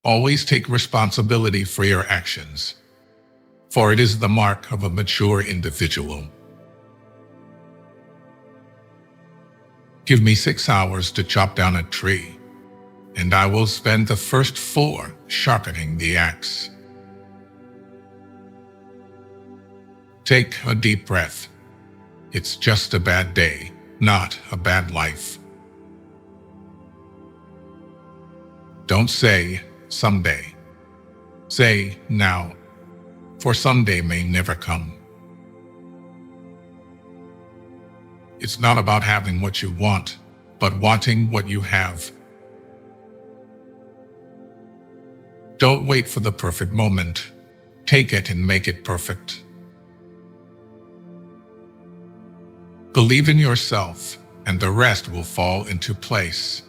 Always take responsibility for your actions, for it is the mark of a mature individual. Give me 6 hours to chop down a tree, and I will spend the first 4 sharpening the axe. Take a deep breath. It's just a bad day, not a bad life. Don't say someday. Say now, for someday may never come. It's not about having what you want, but wanting what you have. Don't wait for the perfect moment. Take it and make it perfect. Believe in yourself, and the rest will fall into place.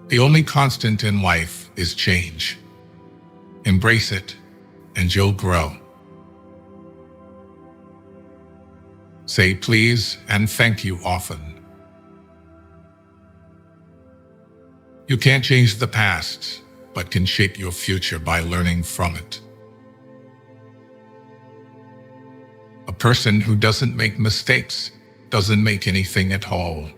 The only constant in life is change. Embrace it, and you'll grow. Say please and thank you often. You can't change the past, but can shape your future by learning from it. A person who doesn't make mistakes doesn't make anything at all.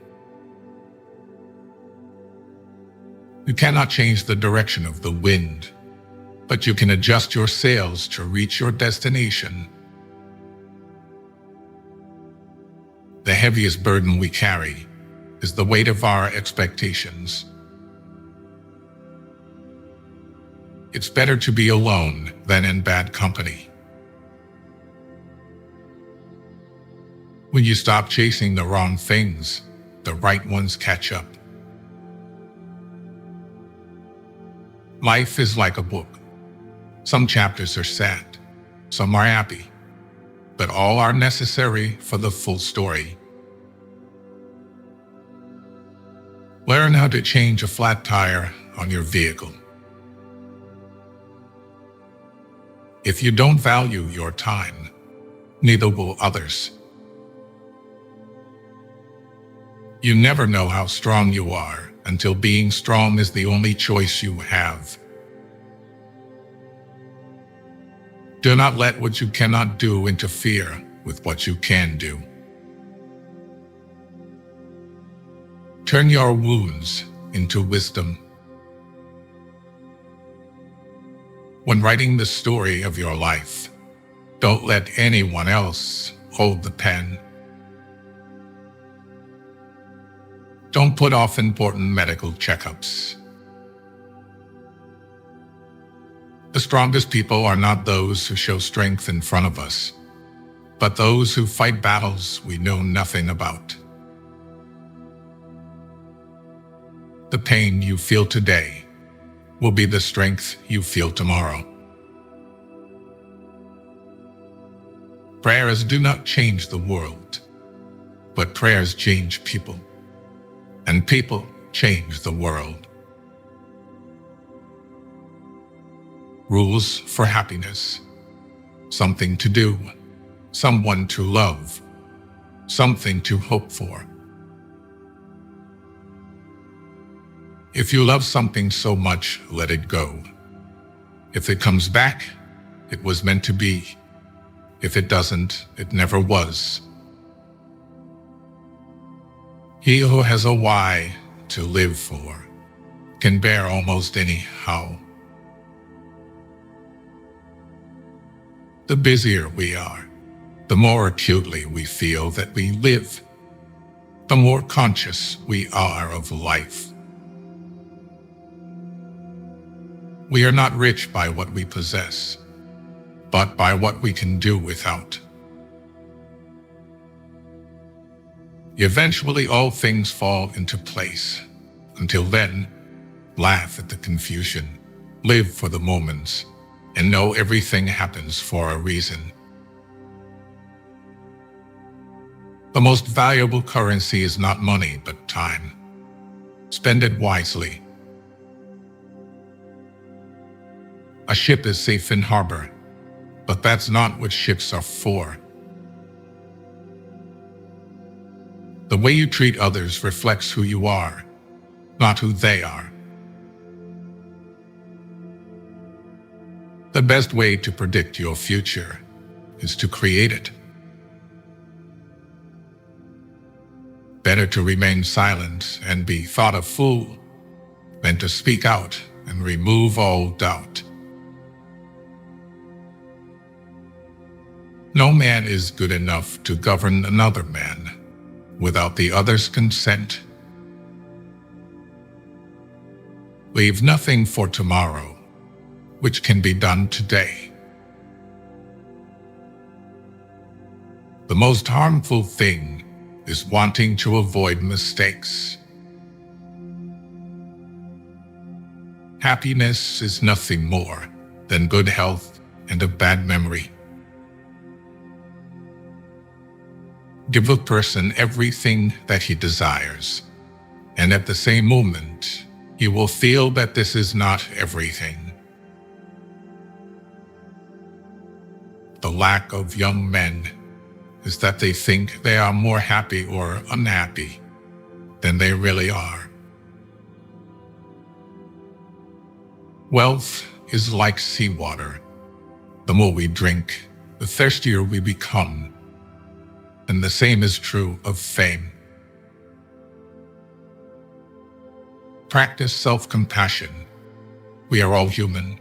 You cannot change the direction of the wind, but you can adjust your sails to reach your destination. The heaviest burden we carry is the weight of our expectations. It's better to be alone than in bad company. When you stop chasing the wrong things, the right ones catch up. Life is like a book. Some chapters are sad, some are happy, but all are necessary for the full story. Learn how to change a flat tire on your vehicle. If you don't value your time, neither will others. You never know how strong you are until being strong is the only choice you have. Do not let what you cannot do interfere with what you can do. Turn your wounds into wisdom. When writing the story of your life, don't let anyone else hold the pen. Don't put off important medical checkups. The strongest people are not those who show strength in front of us, but those who fight battles we know nothing about. The pain you feel today will be the strength you feel tomorrow. Prayers do not change the world, but prayers change people, and people change the world. Rules for happiness: something to do, someone to love, something to hope for. If you love something so much, let it go. If it comes back, it was meant to be. If it doesn't, it never was. He who has a why to live for can bear almost any how. The busier we are, the more acutely we feel that we live, the more conscious we are of life. We are not rich by what we possess, but by what we can do without. Eventually, all things fall into place. Until then, laugh at the confusion, live for the moments, and know everything happens for a reason. The most valuable currency is not money, but time. Spend it wisely. A ship is safe in harbor, but that's not what ships are for. The way you treat others reflects who you are, not who they are. The best way to predict your future is to create it. Better to remain silent and be thought a fool than to speak out and remove all doubt. No man is good enough to govern another man without the other's consent. Leave nothing for tomorrow which can be done today. The most harmful thing is wanting to avoid mistakes. Happiness is nothing more than good health and a bad memory. Give a person everything that he desires, and at the same moment, he will feel that this is not everything. The lack of young men is that they think they are more happy or unhappy than they really are. Wealth is like seawater. The more we drink, the thirstier we become. And the same is true of fame. Practice self-compassion. We are all human,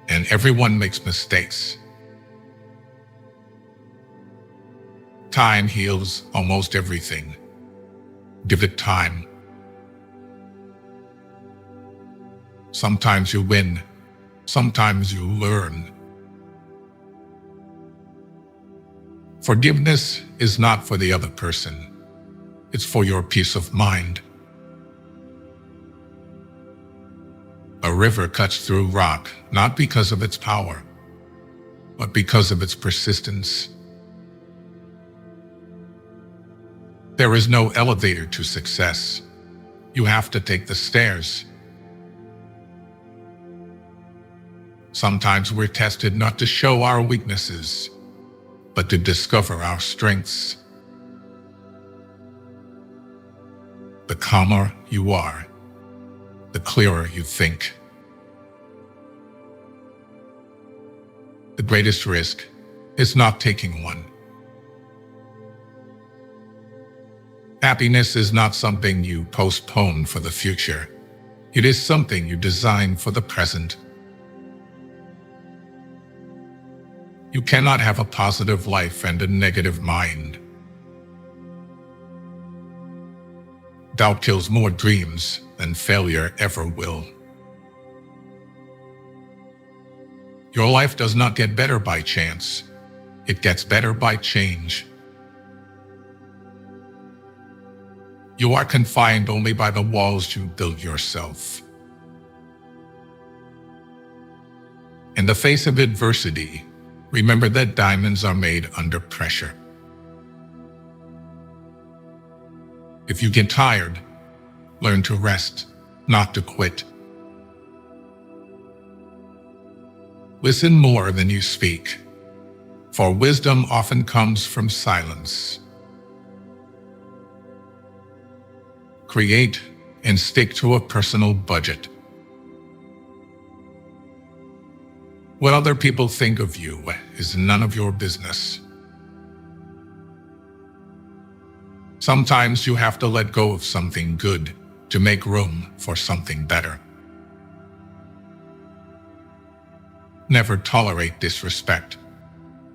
and everyone makes mistakes. Time heals almost everything. Give it time. Sometimes you win, sometimes you learn. Forgiveness is not for the other person. It's for your peace of mind. A river cuts through rock not because of its power, but because of its persistence. There is no elevator to success. You have to take the stairs. Sometimes we're tested not to show our weaknesses, but to discover our strengths. The calmer you are, the clearer you think. The greatest risk is not taking one. Happiness is not something you postpone for the future. It is something you design for the present. You cannot have a positive life and a negative mind. Doubt kills more dreams than failure ever will. Your life does not get better by chance. It gets better by change. You are confined only by the walls you build yourself. In the face of adversity, remember that diamonds are made under pressure. If you get tired, learn to rest, not to quit. Listen more than you speak, for wisdom often comes from silence. Create and stick to a personal budget. What other people think of you is none of your business. Sometimes you have to let go of something good to make room for something better. Never tolerate disrespect,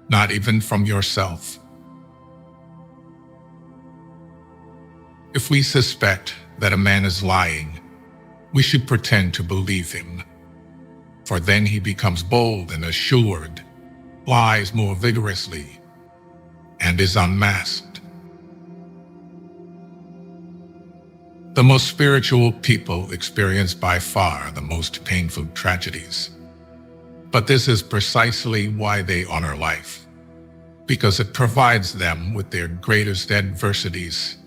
not even from yourself. If we suspect that a man is lying, we should pretend to believe him, for then he becomes bold and assured, lies more vigorously, and is unmasked. The most spiritual people experience by far the most painful tragedies. But this is precisely why they honor life, because it provides them with their greatest adversities.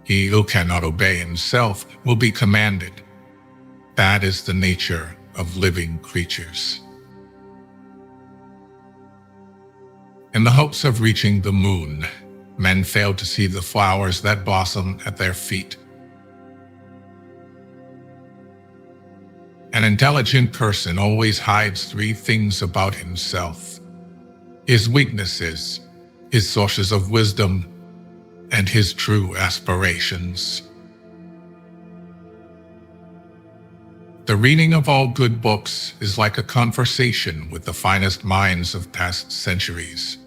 He who cannot obey himself will be commanded. That is the nature of living creatures. In the hopes of reaching the moon, men fail to see the flowers that blossom at their feet. An intelligent person always hides three things about himself: his weaknesses, his sources of wisdom, and his true aspirations. The reading of all good books is like a conversation with the finest minds of past centuries.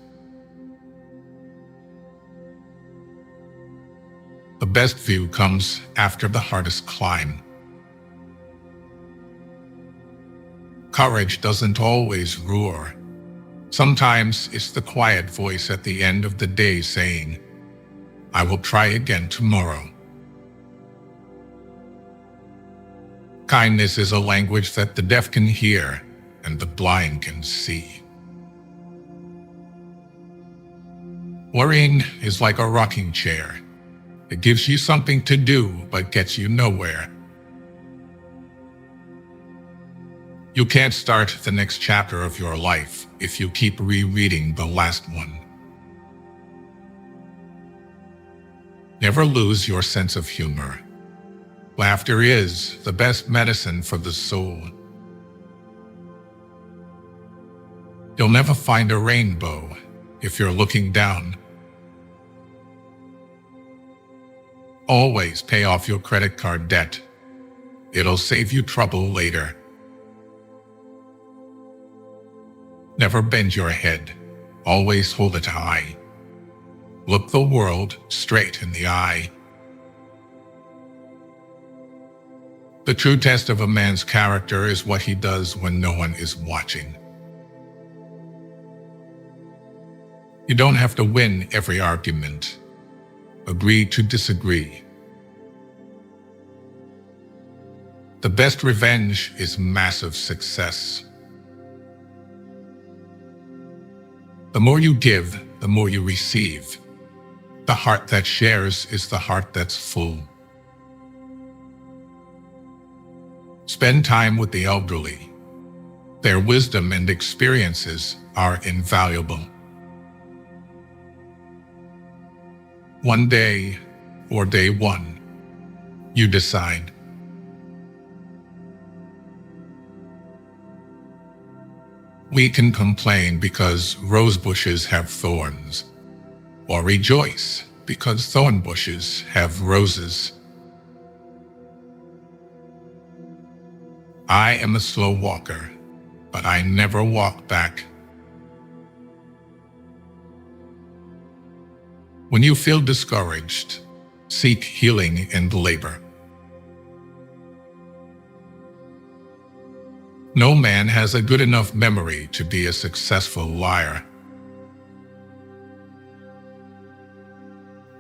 The best view comes after the hardest climb. Courage doesn't always roar. Sometimes it's the quiet voice at the end of the day saying, "I will try again tomorrow." Kindness is a language that the deaf can hear and the blind can see. Worrying is like a rocking chair. It gives you something to do but gets you nowhere. You can't start the next chapter of your life if you keep rereading the last one. Never lose your sense of humor. Laughter is the best medicine for the soul. You'll never find a rainbow if you're looking down. Always pay off your credit card debt. It'll save you trouble later. Never bend your head. Always hold it high. Look the world straight in the eye. The true test of a man's character is what he does when no one is watching. You don't have to win every argument. Agree to disagree. The best revenge is massive success. The more you give, the more you receive. The heart that shares is the heart that's full. Spend time with the elderly. Their wisdom and experiences are invaluable. One day, or day one, you decide. We can complain because rose bushes have thorns, or rejoice because thorn bushes have roses. I am a slow walker, but I never walk back. When you feel discouraged, seek healing in labor. No man has a good enough memory to be a successful liar.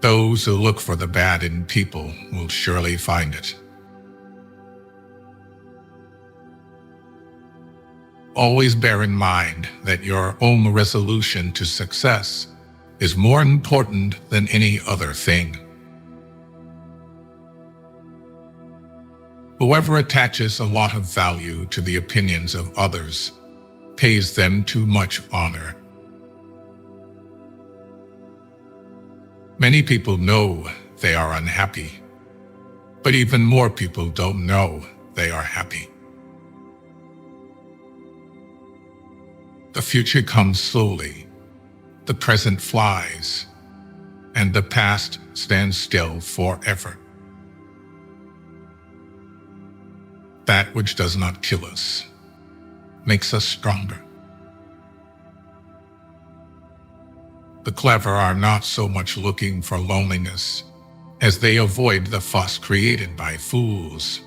Those who look for the bad in people will surely find it. Always bear in mind that your own resolution to success is more important than any other thing. Whoever attaches a lot of value to the opinions of others pays them too much honor. Many people know they are unhappy, but even more people don't know they are happy. The future comes slowly, the present flies, and the past stands still forever. That which does not kill us makes us stronger. The clever are not so much looking for loneliness as they avoid the fuss created by fools.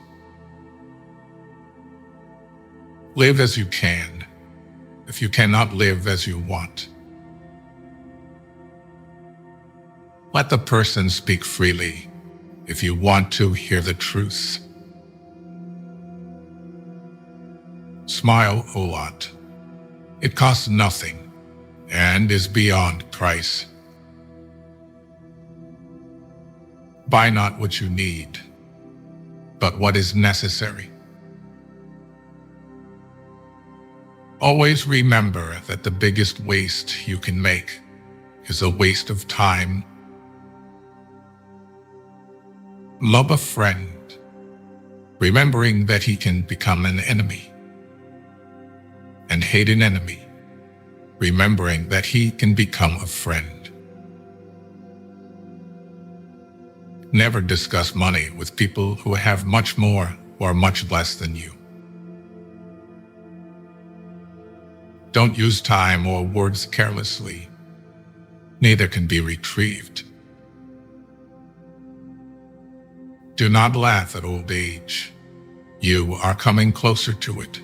Live as you can, if you cannot live as you want. Let the person speak freely if you want to hear the truth. Smile a lot. It costs nothing and is beyond price. Buy not what you need, but what is necessary. Always remember that the biggest waste you can make is a waste of time. Love a friend, remembering that he can become an enemy, and hate an enemy, remembering that he can become a friend. Never discuss money with people who have much more or much less than you. Don't use time or words carelessly. Neither can be retrieved. Do not laugh at old age. You are coming closer to it.